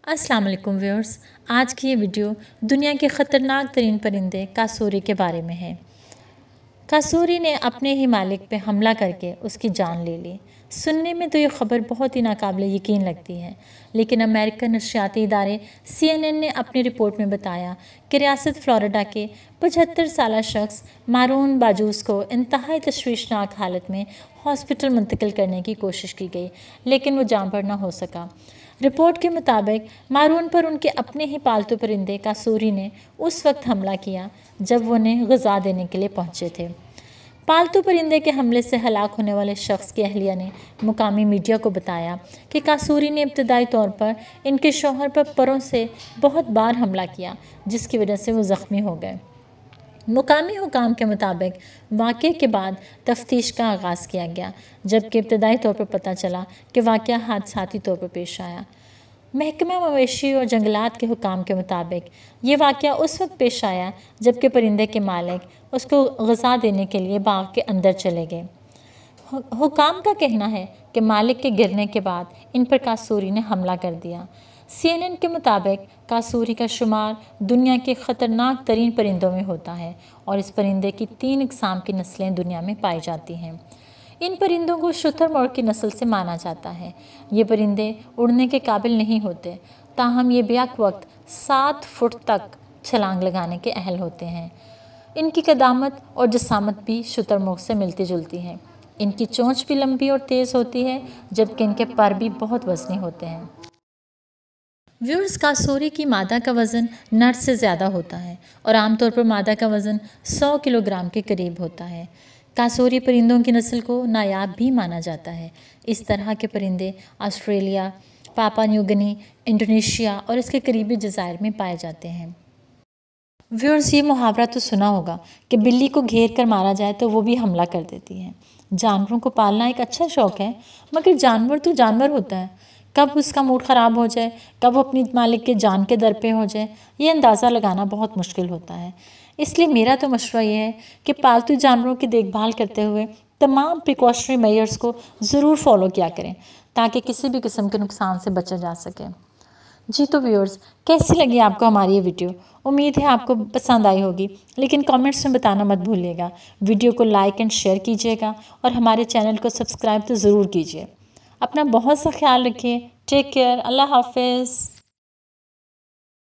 अस्सलाम वालेकुम व्यूअर्स। आज की ये वीडियो दुनिया के ख़तरनाक तरीन परिंदे कासूरी के बारे में है। कासूरी ने अपने ही मालिक पे हमला करके उसकी जान ले ली। सुनने में तो ये ख़बर बहुत ही नाकाबिले यकीन लगती है, लेकिन अमेरिकन नशरियाती इदारे CNN ने अपनी रिपोर्ट में बताया कि रियासत फ़्लोरिडा के 75 साला शख्स मारून बाजूस को इंतहाई तशवीशनाक हालत में हॉस्पिटल मुंतकिल करने की कोशिश की गई, लेकिन वो जाँबर न हो सका। रिपोर्ट के मुताबिक मारून पर उनके अपने ही पालतू परिंदे कासूरी ने उस वक्त हमला किया जब वो उन्हें ग़िज़ा देने के लिए पहुंचे थे। पालतू परिंदे के हमले से हलाक होने वाले शख्स की अहलिया ने मुकामी मीडिया को बताया कि कासूरी ने इब्तदाई तौर पर इनके शौहर पर परों से बहुत बार हमला किया, जिसकी वजह से वो ज़ख्मी हो गए। मुकामी हुकाम के मुताबिक वाक़े के बाद तफ्तीश का आगाज़ किया गया, जबकि इब्तदाई तौर पर पता चला कि वाक़या हादसाती तौर पर पेश आया। महकमा मवेशी और जंगलात के हुकाम के मुताबिक ये वाक़या उस वक्त पेश आया जबकि परिंदे के मालिक उसको ग़िज़ा देने के लिए बाग के अंदर चले गए। हुकाम का कहना है कि मालिक के गिरने के बाद इन पर कासूरी ने हमला कर दिया। CNN के मुताबिक कासूरी का शुमार दुनिया के ख़तरनाक तरीन परिंदों में होता है और इस परिंदे की 3 इक़साम की नस्लें दुनिया में पाई जाती हैं। इन परिंदों को शुतुरमुर्ग की नस्ल से माना जाता है। ये परिंदे उड़ने के काबिल नहीं होते, ताहम ये बेक वक्त 7 फुट तक छलांग लगाने के अहल होते हैं। इनकी क़दामत और जसामत भी शुतुरमुर्ग से मिलती जुलती है। इनकी चोंच भी लंबी और तेज़ होती है, जबकि इनके पर भी बहुत वज़नी होते हैं। व्यूअर्स, कासूरी की मादा का वज़न नर से ज़्यादा होता है और आमतौर पर मादा का वज़न 100 किलोग्राम के करीब होता है। कासूरी परिंदों की नस्ल को नायाब भी माना जाता है। इस तरह के परिंदे ऑस्ट्रेलिया, पापा न्यू गिनी, इंडोनेशिया और इसके करीबी जज़ायर में पाए जाते हैं। व्यूअर्स, ये मुहावरा तो सुना होगा कि बिल्ली को घेर कर मारा जाए तो वो भी हमला कर देती है। जानवरों को पालना एक अच्छा शौक़ है, मगर जानवर तो जानवर होता है। कब उसका मूड ख़राब हो जाए, कब वो अपनी मालिक के जान के दर पे हो जाए, ये अंदाज़ा लगाना बहुत मुश्किल होता है। इसलिए मेरा तो मशवरा ये है कि पालतू जानवरों की देखभाल करते हुए तमाम प्रिकॉशनरी मेजर्स को ज़रूर फॉलो किया करें, ताकि किसी भी किस्म के नुकसान से बचा जा सके। जी तो व्यूअर्स, कैसी लगी आपको हमारी ये वीडियो? उम्मीद है आपको पसंद आई होगी, लेकिन कमेंट्स में बताना मत भूलिएगा। वीडियो को लाइक एंड शेयर कीजिएगा और हमारे चैनल को सब्सक्राइब तो ज़रूर कीजिए। अपना बहुत सा ख्याल रखिए। Take care. अल्लाह हाफ़िज़।